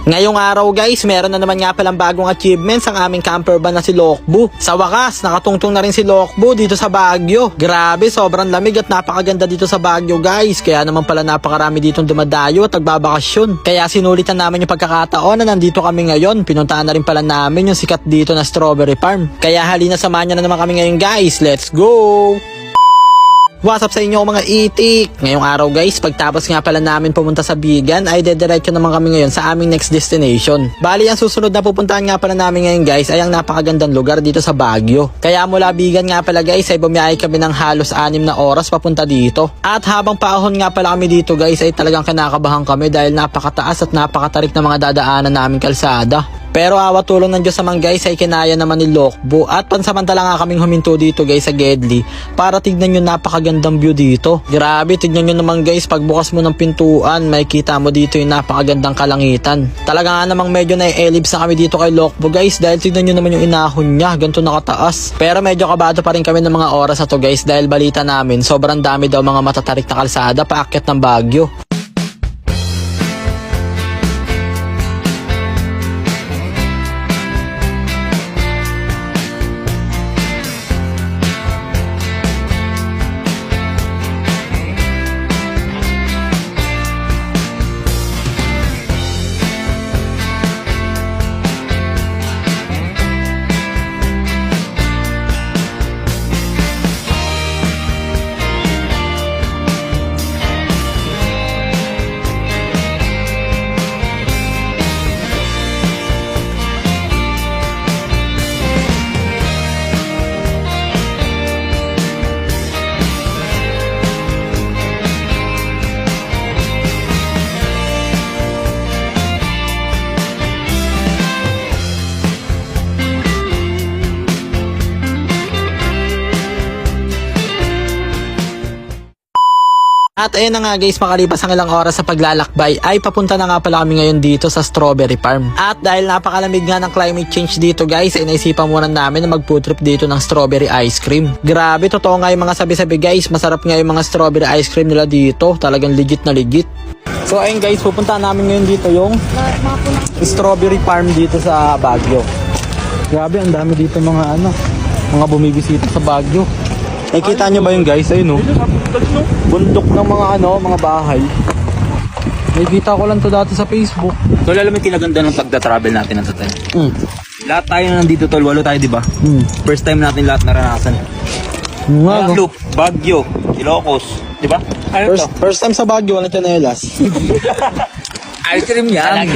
Ngayong araw guys, meron na naman nga palang bagong achievements ang aming camper van na si Lokbu. Sa wakas, nakatungtong na rin si Lokbu dito sa Baguio. Grabe, sobrang lamig at napakaganda dito sa Baguio guys. Kaya naman pala napakarami ditong dumadayo at nagbabakasyon. Kaya sinulitan namin yung pagkakataon na nandito kami ngayon. Pinuntahan na rin pala namin yung sikat dito na strawberry farm. Kaya halina samahan niyo na naman kami ngayon guys. Let's go! What's up sa inyo mga itik? Ngayong araw guys, pagtapos nga pala namin pumunta sa Bigan ay dediretso naman kami ngayon sa aming next destination. Bali ang susunod na pupuntahan nga pala namin ngayon guys ay ang napakagandang lugar dito sa Baguio. Kaya mula Bigan nga pala guys ay bumiyahe kami ng halos 6 na oras papunta dito. At habang paahon nga pala kami dito guys ay talagang kinakabahan kami dahil napakataas at napakatarik na mga dadaanan naming kalsada. Pero awa tulong ng Diyos naman guys ay kinaya naman ni Lokbu at pansamantala nga kaming huminto dito guys sa Gedli para tignan yung napakagandang view dito. Grabe, tignan nyo naman guys, pagbukas mo ng pintuan makikita mo dito yung napakagandang kalangitan. Talaga nga namang medyo na-elibs na kami dito kay Lokbu guys dahil tignan nyo naman yung inahon niya, ganito nakataas. Pero medyo kabado pa rin kami ng mga oras na to guys dahil balita namin sobrang dami daw mga matatarik na kalsada paakyat ng Baguio. At ayun na nga guys, makalipas ang ilang oras sa paglalakbay ay papunta na nga pala kami ngayon dito sa strawberry farm. At dahil napakalamig nga ng climate change dito guys ay naisipan muna namin na mag food trip dito ng strawberry ice cream. Grabe, totoo nga yung mga sabi-sabi guys, masarap nga yung mga strawberry ice cream nila dito, talagang legit na legit. So ayun guys, pupunta namin ngayon dito yung strawberry farm dito sa Baguio. Grabe, ang dami dito mga mga bumibisita sa Baguio. Nakikita nyo ba yung guys? Ayun bundok ng mga bahay. Nakikita ko lang to dati sa Facebook. Tol, alam mo yung kinaganda ng pagda-travel natin sa tayo. Lahat tayo na nandito tol, walo tayo diba? First time natin lahat naranasan. Loop, Baguio, Ilocos, diba? First time sa Baguio, walang chanelas. Ice cream yan.